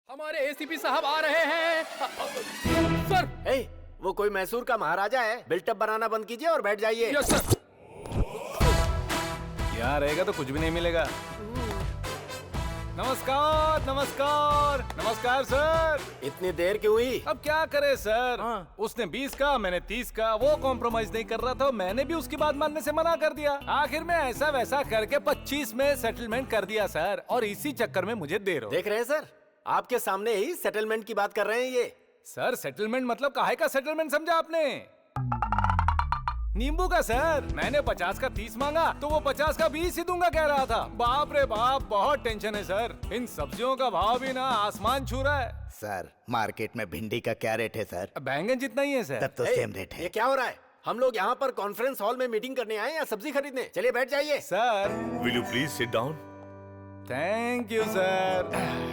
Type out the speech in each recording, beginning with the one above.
हमारे एसीपी साहब आ रहे हैं। सर। वो कोई मैसूर का महाराजा है। बिल्टअप बनाना बंद कीजिए और बैठ जाइए। Yes sir. यहाँ रहेगा तो कुछ भी नहीं मिलेगा। नमस्कार नमस्कार नमस्कार सर। इतनी देर क्यों हुई? अब क्या करे सर, उसने 20 का मैंने 30 का, वो कॉम्प्रोमाइज नहीं कर रहा था, मैंने भी उसकी बात मानने से मना कर दिया। आखिर में ऐसा वैसा करके 25 में सेटलमेंट कर दिया सर, और इसी चक्कर में मुझे देर हो। देख रहे हैं सर, आपके सामने ही सेटलमेंट की बात कर रहे हैं ये। सर सेटलमेंट मतलब काहे का सेटलमेंट समझा आपने? नींबू का सर। मैंने 50 का 30 मांगा तो वो 50 का 20 ही दूंगा कह रहा था। बाप रे बाप, बहुत टेंशन है सर। इन सब्जियों का भाव भी ना आसमान छू रहा है। सर मार्केट में भिंडी का क्या रेट है सर? बैंगन जितना ही है सर। तब तो सेम रेट है। ये क्या हो रहा है? हम लोग यहाँ पर कॉन्फ्रेंस हॉल में मीटिंग करने आए या सब्जी खरीदने? चलिए बैठ जाइए। Sir will you please sit down. Thank you sir.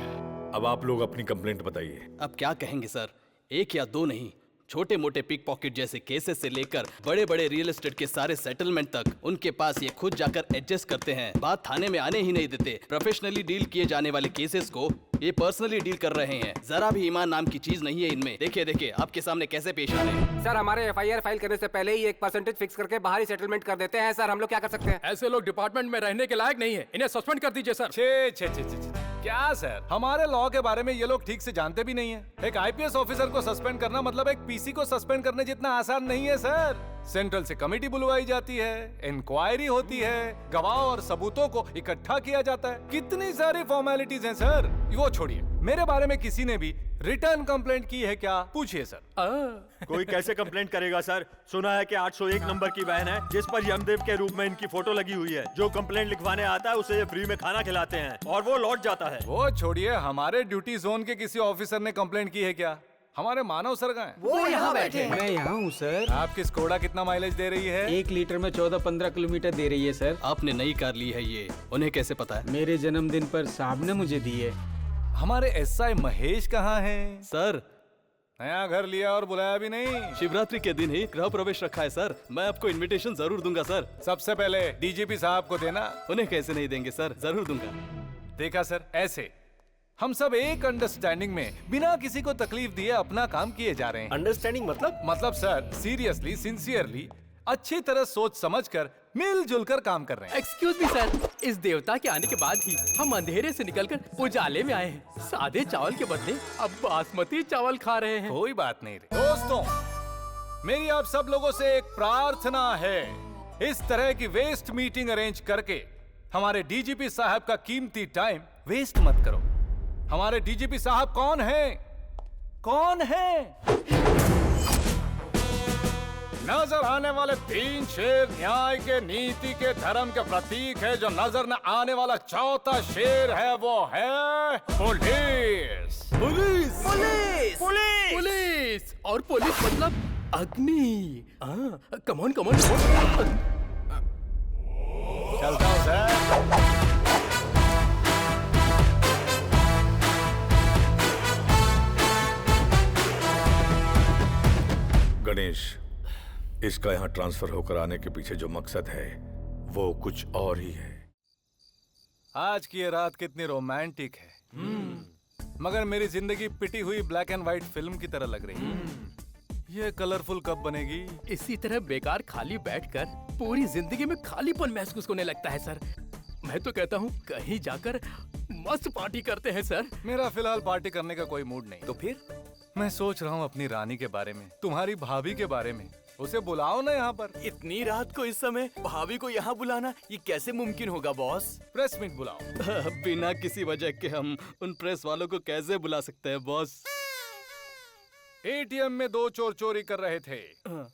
अब आप लोग अपनी कंप्लेंट बताइए। अब क्या कहेंगे सर, एक या दो नहीं, छोटे मोटे पिक पॉकेट जैसे केसेस से लेकर बड़े बड़े रियल एस्टेट के सारे सेटलमेंट तक उनके पास ये खुद जाकर एडजस्ट करते हैं। बात थाने में आने ही नहीं देते। प्रोफेशनली डील किए जाने वाले केसेस को ये पर्सनली डील कर रहे हैं। जरा भी ईमान नाम की चीज नहीं है इनमें। देखिए देखिए आपके सामने कैसे पेश आ रहे हैं। सर हमारे एफआईआर फाइल करने से पहले ही 1% फिक्स करके बाहरी सेटलमेंट कर देते हैं। सर हम लोग क्या कर सकते हैं? ऐसे लोग डिपार्टमेंट में रहने के लायक नहीं है, इन्हें सस्पेंड कर दीजिए सर। छे छे छे छे छे। क्या सर, हमारे लॉ के बारे में ये लोग ठीक से जानते भी नहीं है। एक आईपीएस ऑफिसर को सस्पेंड करना मतलब एक पीसी को सस्पेंड करने जितना आसान नहीं है सर। सेंट्रल से कमेटी बुलवाई जाती है, इंक्वायरी होती है, गवाह और सबूतों को इकट्ठा किया जाता है, कितनी सारी फॉर्मेलिटीज हैं सर। वो छोड़िए, मेरे बारे में किसी ने भी रिटर्न कंप्लेंट की है क्या, पूछिए सर। कोई कैसे कंप्लेंट करेगा सर? सुना है कि 801 नंबर की वैन है जिस पर यमदेव के रूप में इनकी फोटो लगी हुई है। जो कंप्लेंट लिखवाने आता है उसे ये फ्री में खाना खिलाते हैं और वो लौट जाता है। वो छोड़िए, हमारे ड्यूटी जोन के किसी ऑफिसर ने कंप्लेंट की है क्या? हमारे मानव सर कहाँ हैं? वो यहाँ बैठे हैं। मैं यहाँ हूँ सर। आपकी स्कोडा कितना माइलेज दे रही है? 1 लीटर में 14-15 किलोमीटर दे रही है सर। आपने नई कार ली है, ये उन्हें कैसे पता है? मेरे जन्मदिन पर साहब ने मुझे दी है। हमारे एसआई महेश कहाँ हैं? सर नया घर लिया और बुलाया भी नहीं। शिवरात्रि के दिन ही गृह प्रवेश रखा है सर। मैं आपको इनविटेशन जरूर दूंगा सर। सबसे पहले डीजीपी साहब को देना। उन्हें कैसे नहीं देंगे सर, जरूर दूंगा। देखा सर, ऐसे हम सब एक अंडरस्टैंडिंग में बिना किसी को तकलीफ दिए अपना काम किए जा रहे हैं। अंडरस्टैंडिंग मतलब सर सीरियसली सिंसियरली अच्छी तरह सोच समझकर मिलजुल कर काम कर रहे हैं। एक्सक्यूज मी सर, इस देवता के आने के बाद ही हम अंधेरे से निकलकर उजाले में आए हैं। सादे चावल के बदले अब बासमती चावल खा रहे हैं। कोई बात नहीं रे दोस्तों, मेरी आप सब लोगों से एक प्रार्थना है, इस तरह की वेस्ट मीटिंग अरेंज करके हमारे डीजीपी साहब का कीमती टाइम वेस्ट मत करो। हमारे डीजीपी साहब कौन हैं? कौन हैं? नजर आने वाले 3 शेर न्याय के, नीति के, धर्म के प्रतीक है। जो नजर न आने वाला चौथा शेर है वो है police. Police police police police और पुलिस मतलब अग्नि। Come on come on. चलता हूँ सर। गणेश, इसका यहाँ ट्रांसफर होकर आने के पीछे जो मकसद है वो कुछ और ही है। आज की ये रात कितनी रोमांटिक है, मगर मेरी जिंदगी पिटी हुई ब्लैक एंड व्हाइट फिल्म की तरह लग रही है। ये कलरफुल कब बनेगी? इसी तरह बेकार खाली बैठकर पूरी जिंदगी में खालीपन महसूस होने लगता है सर। मैं तो कहता हूँ कहीं जाकर मस्त पार्टी करते हैं सर। मेरा फिलहाल पार्टी करने का कोई मूड नहीं। तो फिर? मैं सोच रहा हूँ अपनी रानी के बारे में, तुम्हारी भाभी के बारे में। उसे बुलाओ ना यहाँ पर। इतनी रात को इस समय भाभी को यहाँ बुलाना ये कैसे मुमकिन होगा बॉस? प्रेस मीट बुलाओ। बिना किसी वजह के हम उन प्रेस वालों को कैसे बुला सकते हैं बॉस? एटीएम में 2 चोर चोरी कर रहे थे,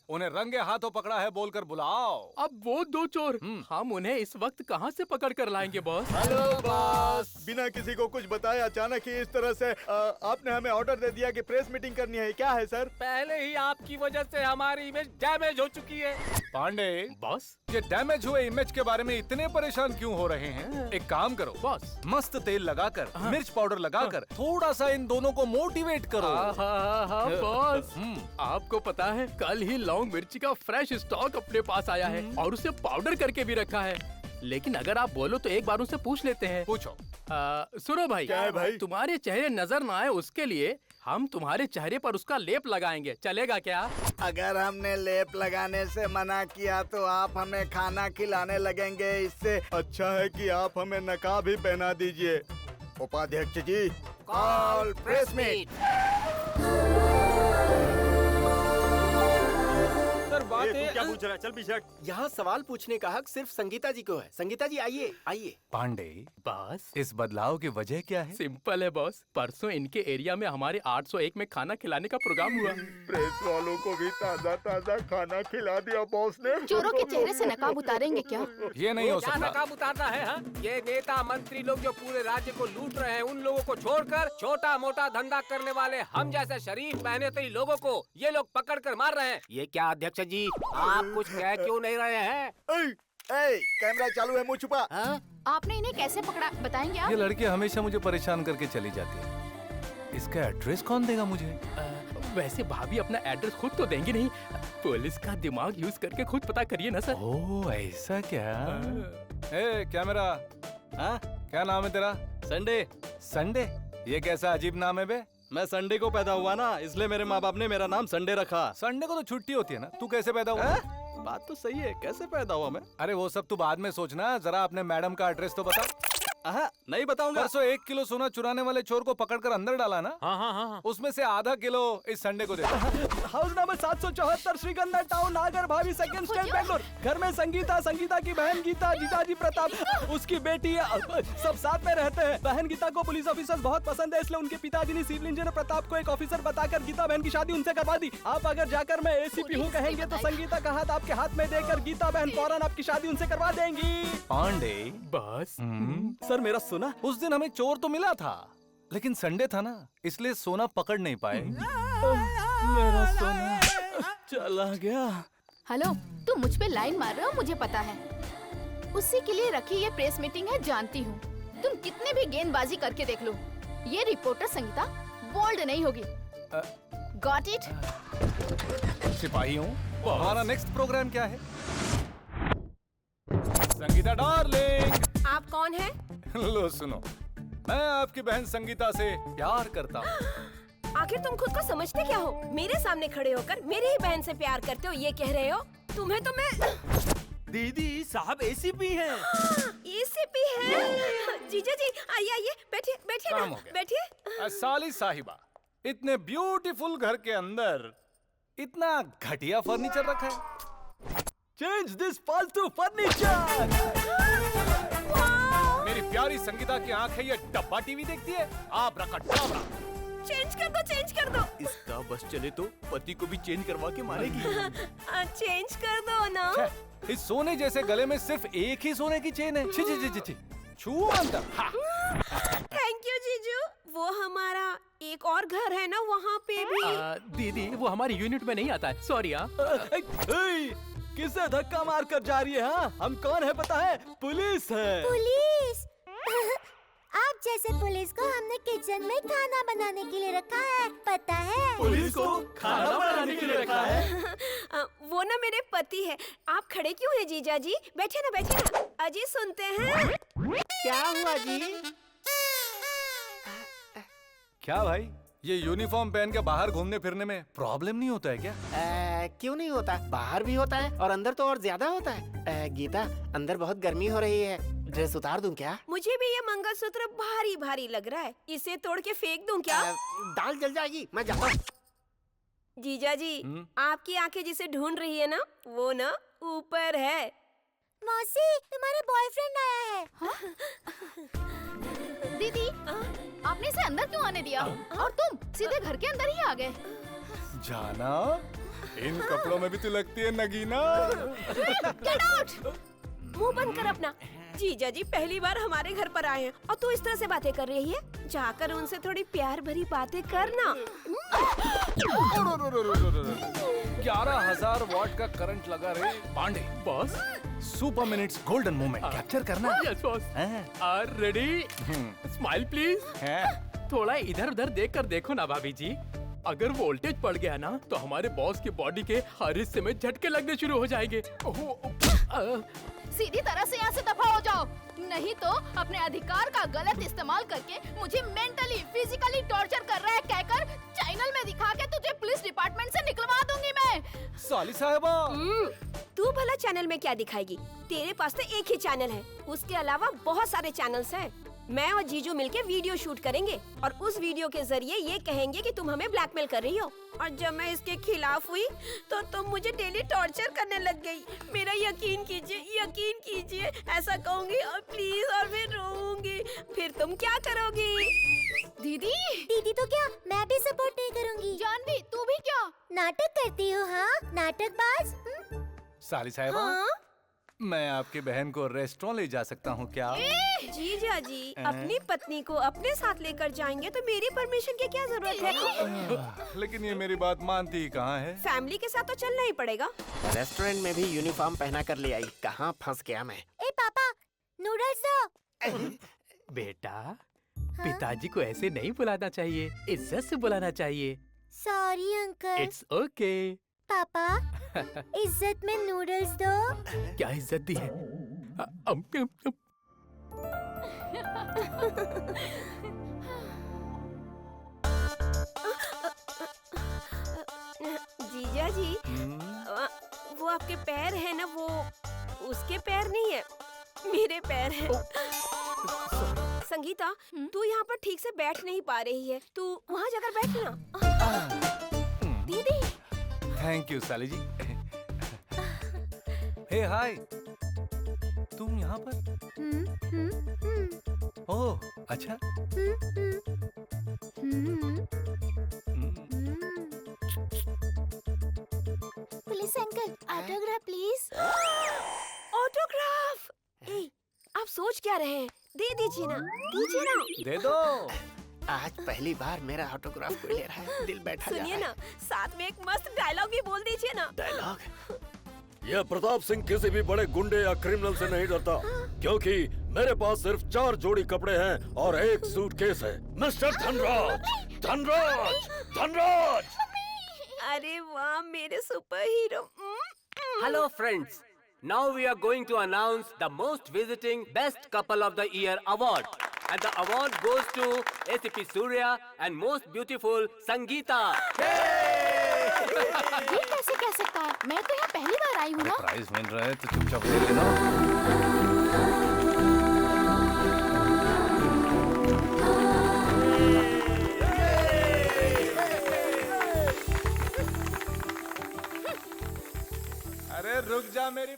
उन्हें रंगे हाथों पकड़ा है बोलकर बुलाओ। अब वो 2 चोर हम उन्हें इस वक्त कहाँ से पकड़ कर लाएंगे बॉस? Hello boss. बिना किसी को कुछ बताए अचानक ही इस तरह से आपने हमें ऑर्डर दे दिया कि प्रेस मीटिंग करनी है। क्या है सर? पहले ही आपकी वजह से हमारी इमेज डैमेज हो चुकी है। पांडे बॉस ये डैमेज हुए इमेज के बारे में इतने परेशान क्यों हो रहे हैं? एक काम करो बॉस, मस्त तेल लगाकर, मिर्च पाउडर लगाकर थोड़ा सा इन दोनों को मोटिवेट करो। बॉस आपको पता है कल ही लौंग मिर्ची का फ्रेश स्टॉक अपने पास आया है और उसे पाउडर करके भी रखा है। लेकिन अगर आप बोलो तो एक बार उनसे पूछ लेते हैं। पूछो। सुनो भाई, क्या है भाई? तुम्हारे चेहरे नजर ना आए उसके लिए हम तुम्हारे चेहरे पर उसका लेप लगाएंगे, चलेगा क्या? अगर हमने लेप लगाने से मना किया तो आप हमें खाना खिलाने लगेंगे। इससे अच्छा है कि आप हमें नकाब ही पहना दीजिए। उपाध्यक्ष जी, कॉल प्रेस मीट। सर बात ए, तू है क्या पूछ रहा है? चल पीछे हट। यहाँ सवाल पूछने का हक सिर्फ संगीता जी को है। संगीता जी आइए आइए। पांडे, बस इस बदलाव की वजह क्या है? सिंपल है बॉस, परसों इनके एरिया में हमारे 801 में खाना खिलाने का प्रोग्राम हुआ। प्रेस वालों को भी ताजा ताजा खाना खिला दिया बॉस ने। चोरों के चेहरे से नकाब उतारेंगे क्या? ये नहीं हो क्या सकता। नकाब उतारना है? हाँ? ये नेता मंत्री लोग जो पूरे राज्य को लूट रहे हैं, उन लोगों को छोड़कर छोटा मोटा धंधा करने वाले हम जैसे शरीफ मेहनती लोगों को ये लोग पकड़ कर मार रहे हैं। ये क्या अध्यक्ष जी, आप कुछ कह क्यों नहीं रहे हैं? कैमरा चालू है, मुंह छुपा। आपने इन्हें कैसे पकड़ा बताएंगे आप? ये लड़की हमेशा मुझे परेशान करके चली जाती है। इसका एड्रेस कौन देगा मुझे? वैसे भाभी अपना एड्रेस खुद तो देंगी नहीं, पुलिस का दिमाग यूज करके खुद पता करिए ना सर। ओह ऐसा क्या? ए कैमरा, हाँ क्या नाम है तेरा? संडे। संडे? ये कैसा अजीब नाम है बे? मैं संडे को पैदा हुआ ना, इसलिए मेरे माँ बाप ने मेरा नाम संडे रखा। संडे को तो छुट्टी होती है ना, तू कैसे पैदा हुआ? बात तो सही है, कैसे पैदा हुआ मैं? अरे वो सब तू बाद में सोचना, जरा अपने मैडम का एड्रेस तो बता। नहीं बताऊंगा। परसों 1 किलो सोना चुराने वाले चोर को पकड़कर अंदर डाला ना? हाँ हाँ हाँ। उसमें से आधा किलो इस संडे को दे दो। हाउस नंबर 774 श्रीगंधा टाउन, नागर भाभी, सेकंड स्टेट, बेंगलोर। घर में संगीता, संगीता की बहन गीता, जीजाजी प्रताप, उसकी बेटी, सब साथ में रहते हैं। बहन गीता को पुलिस ऑफिसर बहुत पसंद है, इसलिए उनके पिताजी ने सिविल इंजीनियर प्रताप को एक ऑफिसर बताकर गीता बहन की शादी उनसे करवा दी। आप अगर जाकर मैं ACP हूँ कहेंगे तो संगीता का हाथ आपके हाथ में देकर गीता बहन फौरन आपकी शादी उनसे करवा देंगी। पांडे, बस सर मेरा सुना? उस दिन हमें चोर तो मिला था, लेकिन संडे था ना, इसलिए सोना पकड़ नहीं पाए। मेरा सोना चला गया। हेलो, तुम मुझ पे लाइन मार रहे हो, मुझे पता है। उसी के लिए रखी ये प्रेस मीटिंग है, जानती हूँ। तुम कितने भी गेंदबाजी करके देख लो, ये रिपोर्टर संगीता बोल्ड नहीं होगी। Got it? सिपाही हूँ। हमारा नेक्स्ट प्रोग्राम क्या है? संगीता डार्लिंग। आप कौन है? लो सुनो, मैं आपकी बहन संगीता से प्यार करता हूँ। आखिर तुम खुद को समझते क्या हो? मेरे सामने खड़े होकर मेरी ही बहन से प्यार करते हो, ये कह रहे हो? तुम्हें तो मैं दीदी साहब ACP हैं। ACP है। जीजा जी आइए आइए, बैठिए बैठिए काम ना, हो गया। बैठिए। साली साहिबा, इतने ब्यूटीफुल घर के अंदर इतना घटिया फर्नीचर रखा है। चेंज दिस फालतू फर्नीचर। मेरी प्यारी संगीता की आंखें ये डब्बा टीवी देखती है। आप रखा डाबरा। चेंज कर दो, चेंज कर दो। इसका बस चले तो पति को भी चेंज करवा के मारेगी। चेंज कर दो ना। छे, इस सोने जैसे गले में सिर्फ एक ही सोने की चेन है। छी छी छी छी, छू अंदर। थैंक यू जीजू। वो हमारा एक और घर है ना, वहाँ पे भी। दीदी वो हमारी यूनिट में नहीं आता है, सॉरी। किसे धक्का मार कर जा रही है? हाँ हम कौन है पता है? पुलिस है। पुलिस? आप जैसे पुलिस को हमने किचन में खाना बनाने के लिए रखा है, पता है? पुलिस को खाना बनाने के लिए रखा है? वो ना मेरे पति है। आप खड़े क्यों हैं जीजा जी? बैठे ना बैठे ना। अजी सुनते हैं। क्या हुआ जी? क्या भाई, ये यूनिफॉर्म पहन के बाहर घूमने फिरने में प्रॉब्लम नहीं होता है क्या? क्यों नहीं होता? बाहर भी होता है और अंदर तो और ज्यादा होता है। गीता, अंदर बहुत गर्मी हो रही है, ड्रेस उतार दूं क्या? मुझे भी ये मंगलसूत्र भारी भारी लग रहा है, इसे तोड़ के फेंक दूं क्या? दाल जल जाएगी, मैं जाता हूँ। जीजा जी, आपकी आंखें जिसे ढूंढ रही है ना, वो ना ऊपर है। मौसी, तुम्हारा बॉयफ्रेंड आया है। दीदी, आपने इसे अंदर क्यों आने दिया? और तुम सीधे घर के अंदर ही आ गए। जाना, इन कपड़ों में भी तो लगती है नगीना। Get out! मुंह बंद कर अपना। जीजा जी पहली बार हमारे घर पर आए हैं और तू इस तरह से बातें कर रही है। जाकर उनसे थोड़ी प्यार भरी बातें करना। 11,000 वॉट का करंट लगा रे। Pandey boss, super minutes golden moment capture करना। Yes boss. Are ready? Smile please. थोड़ा इधर उधर देख कर देखो ना भाभी जी। अगर वोल्टेज बढ़ गया ना तो हमारे बॉस की बॉडी के हर हिस्से में झटके लगने शुरू हो जाएंगे। सीधी तरह से यहाँ से दफा हो जाओ, नहीं तो अपने अधिकार का गलत इस्तेमाल करके मुझे मेंटली फिजिकली टॉर्चर कर रहा है कहकर चैनल में दिखा के तुझे पुलिस डिपार्टमेंट से निकलवा दूंगी मैं। साली साहिबा, तू भला चैनल में क्या दिखाएगी? तेरे पास तो एक ही चैनल है, उसके अलावा बहुत सारे चैनल्स हैं। मैं और जीजू मिलके वीडियो शूट करेंगे और उस वीडियो के जरिए ये कहेंगे कि तुम हमें ब्लैकमेल कर रही हो। और जब मैं इसके खिलाफ हुई तो तुम मुझे डेली टॉर्चर करने लग गई। मेरा यकीन कीजिए, ऐसा कहूँगी और प्लीज और मैं रोऊंगी। फिर तुम क्या करोगी? दीदी तो क्या, मैं भी सपोर्ट नहीं करूँगी। जानवी तू भी क्या नाटक करती हो? हाँ, नाटकबाज। साली साहिबा, मैं आपकी बहन को रेस्टोरेंट ले जा सकता हूँ क्या? जीजा जी अपनी पत्नी को अपने साथ लेकर जाएंगे तो मेरी परमिशन की क्या जरूरत है? लेकिन ये मेरी बात मानती ही कहाँ है? फैमिली के साथ तो चलना ही पड़ेगा। रेस्टोरेंट में भी यूनिफॉर्म पहना कर ले आई, कहाँ फंस गया मैं। ए पापा, नूडल्स दो। बेटा, पिताजी को ऐसे नहीं बुलाना चाहिए, इज्जत से बुलाना चाहिए। Sorry uncle. It's okay. पापा, इज्जत में नूडल्स दो। क्या इज्जत दी है? जीजा जी वो आपके पैर है ना, वो उसके पैर नहीं है, मेरे पैर है। संगीता, तू यहाँ पर ठीक से बैठ नहीं पा रही है, तू वहाँ जाकर बैठ ना। दीदी। थैंक यू साली जी। हे हाय, तुम यहाँ पर? ओह अच्छा। Police uncle, autograph please. Autograph? आप सोच क्या रहे हैं? दे दीजिए ना, दीजिए ना। दे दो। आज पहली बार मेरा ऑटोग्राफ कोई ले रहा है, दिल बैठा जा रहा है। सुनिए ना, साथ में एक मस्त डायलॉग भी बोल दीजिए ना। डायलॉग? यह प्रताप सिंह किसी भी बड़े गुंडे या क्रिमिनल से नहीं डरता, क्योंकि मेरे पास सिर्फ 4 जोड़ी कपड़े हैं और एक सूटकेस है। मिस्टर धनराज, धनराज, धनराज। अरे वाह मेरे super hero. Hello friends, now we are going to announce the most visiting best couple of the year award. And the award goes to ACP Surya and most beautiful Sangeeta. ये कैसे कह सकता है? मैं तो यहाँ पहली बार आई हूँ ना। प्राइज मिल रहा है तो चुपचाप ले लेना। अरे रुक जा मेरी